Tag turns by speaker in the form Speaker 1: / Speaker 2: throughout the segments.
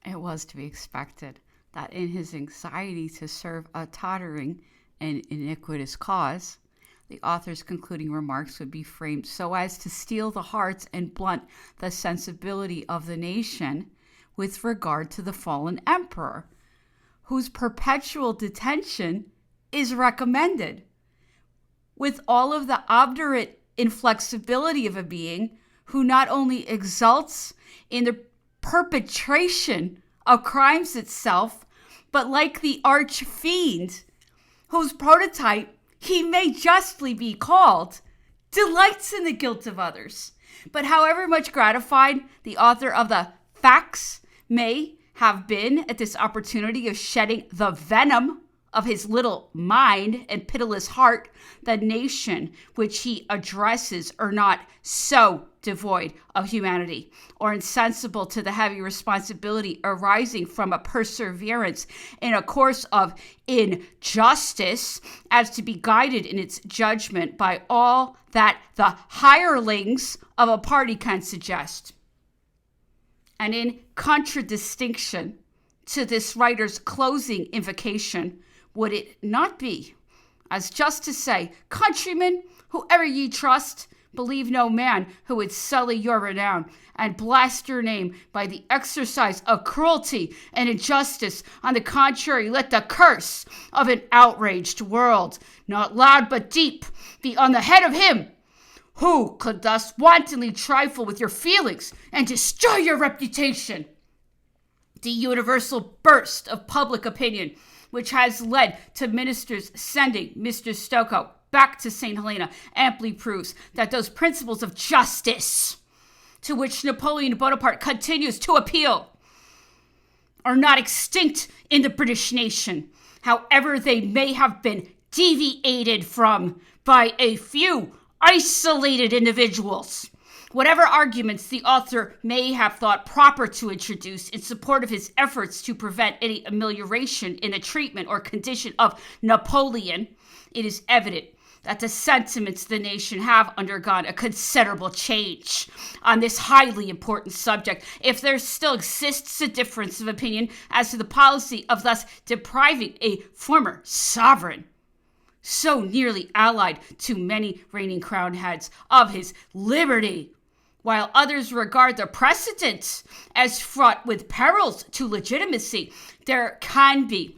Speaker 1: It was to be expected that in his anxiety to serve a tottering and iniquitous cause, the author's concluding remarks would be framed so as to steel the hearts and blunt the sensibility of the nation with regard to the fallen emperor, whose perpetual detention is recommended, with all of the obdurate inflexibility of a being who not only exults in the perpetration of crimes itself, but like the arch fiend, whose prototype he may justly be called, delights in the guilt of others. But however much gratified the author of the Facts may have been at this opportunity of shedding the venom of his little mind and pitiless heart, the nation which he addresses are not so devoid of humanity or insensible to the heavy responsibility arising from a perseverance in a course of injustice as to be guided in its judgment by all that the hirelings of a party can suggest. And in contradistinction to this writer's closing invocation, would it not be as just to say, countrymen, whoever ye trust, believe no man who would sully your renown and blast your name by the exercise of cruelty and injustice. On the contrary, let the curse of an outraged world, not loud but deep, be on the head of him who could thus wantonly trifle with your feelings and destroy your reputation. The universal burst of public opinion, which has led to ministers sending Mr. Stokoe back to St. Helena, amply proves that those principles of justice to which Napoleon Bonaparte continues to appeal are not extinct in the British nation, however they may have been deviated from by a few isolated individuals. Whatever arguments the author may have thought proper to introduce in support of his efforts to prevent any amelioration in the treatment or condition of Napoleon, it is evident that the sentiments of the nation have undergone a considerable change on this highly important subject. If there still exists a difference of opinion as to the policy of thus depriving a former sovereign, so nearly allied to many reigning crown heads, of his liberty, while others regard the precedent as fraught with perils to legitimacy, there can be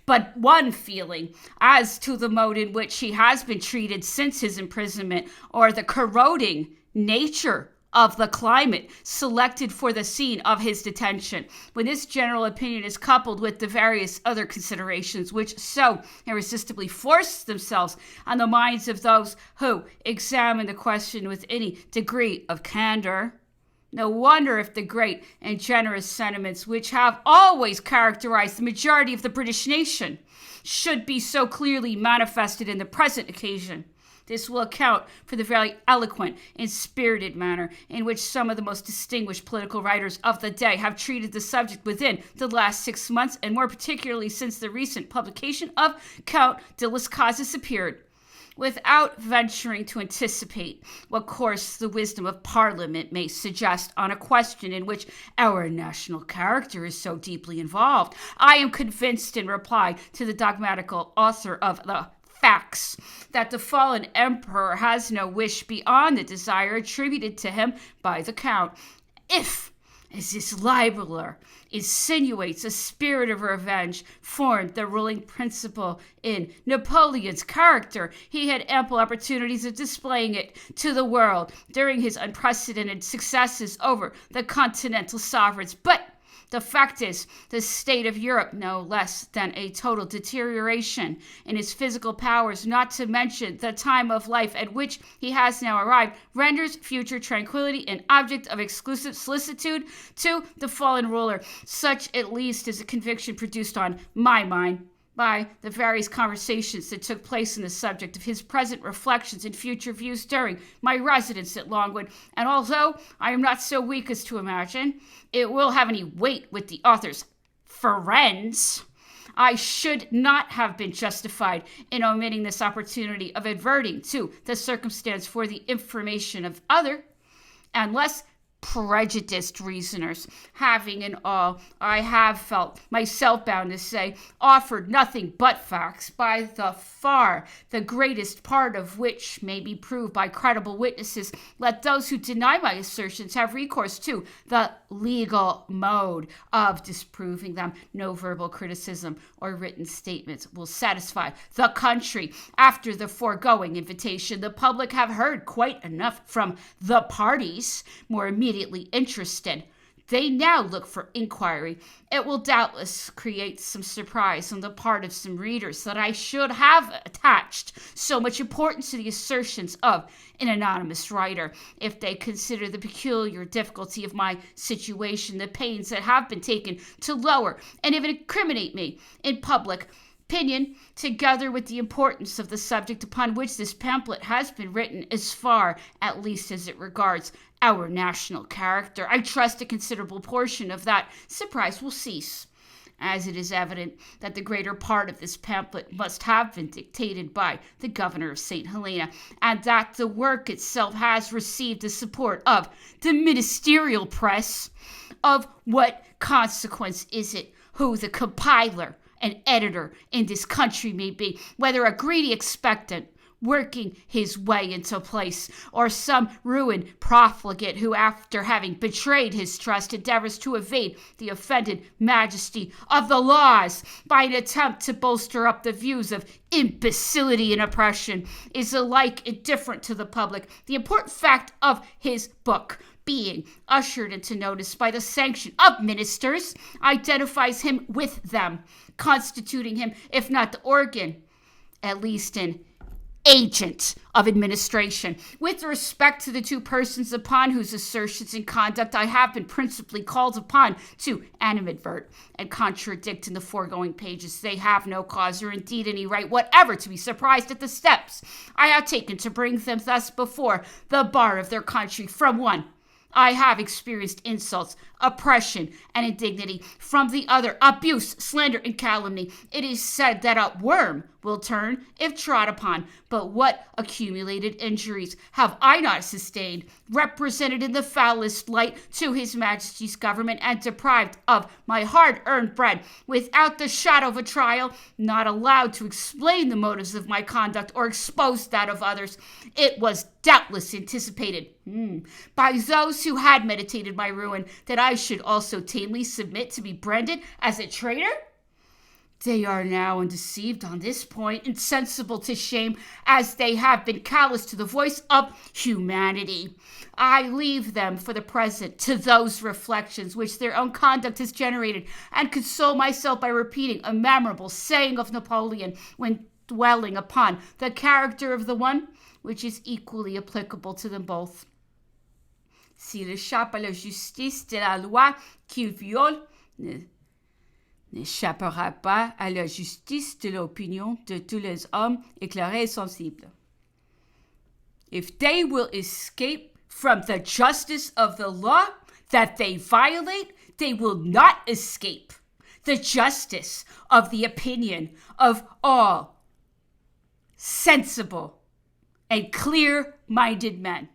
Speaker 1: but one feeling as to the mode in which he has been treated since his imprisonment, or the corroding nature of the climate selected for the scene of his detention. When this general opinion is coupled with the various other considerations which so irresistibly force themselves on the minds of those who examine the question with any degree of candor, no wonder if the great and generous sentiments which have always characterized the majority of the British nation should be so clearly manifested in the present occasion. This will account for the very eloquent and spirited manner in which some of the most distinguished political writers of the day have treated the subject within the last 6 months, and more particularly since the recent publication of Count de Las Casas appeared. Without venturing to anticipate what course the wisdom of Parliament may suggest on a question in which our national character is so deeply involved, I am convinced in reply to the dogmatical author of the Facts that the fallen emperor has no wish beyond the desire attributed to him by the Count. If, as this libeller insinuates, a spirit of revenge formed the ruling principle in Napoleon's character, he had ample opportunities of displaying it to the world during his unprecedented successes over the continental sovereigns. But the fact is, the state of Europe, no less than a total deterioration in his physical powers, not to mention the time of life at which he has now arrived, renders future tranquility an object of exclusive solicitude to the fallen ruler. Such, at least, is a conviction produced on my mind by the various conversations that took place on the subject of his present reflections and future views during my residence at Longwood. And although I am not so weak as to imagine it will have any weight with the author's friends, I should not have been justified in omitting this opportunity of adverting to the circumstance for the information of other and less prejudiced reasoners, having in all I have felt myself bound to say, offered nothing but facts, by the far the greatest part of which may be proved by credible witnesses, let those who deny my assertions have recourse to the legal mode of disproving them. No verbal criticism or written statements will satisfy the country. After the foregoing invitation, the public have heard quite enough from the parties more immediately interested. They now look for inquiry. It will doubtless create some surprise on the part of some readers that I should have attached so much importance to the assertions of an anonymous writer, if they consider the peculiar difficulty of my situation, the pains that have been taken to lower and even incriminate me in public opinion, together with the importance of the subject upon which this pamphlet has been written, as far, at least, as it regards our national character. I trust a considerable portion of that surprise will cease, as it is evident that the greater part of this pamphlet must have been dictated by the governor of St. Helena, and that the work itself has received the support of the ministerial press. Of what consequence is it who the compiler and editor in this country may be, whether a greedy expectant working his way into place, or some ruined profligate who, after having betrayed his trust, endeavors to evade the offended majesty of the laws by an attempt to bolster up the views of imbecility and oppression, is alike indifferent to the public. The important fact of his book, being ushered into notice by the sanction of ministers, identifies him with them, constituting him, if not the organ, at least an agent of administration. With respect to the two persons upon whose assertions and conduct I have been principally called upon to animadvert and contradict in the foregoing pages, they have no cause or indeed any right whatever to be surprised at the steps I have taken to bring them thus before the bar of their country. From one, I have experienced insults, oppression, and indignity. From the other, abuse, slander, and calumny. It is said that a worm will turn if trod upon. But what accumulated injuries have I not sustained, represented in the foulest light to His Majesty's government, and deprived of my hard-earned bread, without the shadow of a trial, not allowed to explain the motives of my conduct or expose that of others. It was doubtless anticipated by those who had meditated my ruin, that I should also tamely submit to be branded as a traitor. They are now undeceived on this point, insensible to shame, as they have been callous to the voice of humanity. I leave them for the present to those reflections which their own conduct has generated, and console myself by repeating a memorable saying of Napoleon when dwelling upon the character of the one, which is equally applicable to them both. S'il échappe à la justice de la loi qu'il viole, n'échappera pas à la justice de l'opinion de tous les hommes éclairés et sensibles. If they will escape from the justice of the law that they violate, they will not escape the justice of the opinion of all sensible and clear-minded men.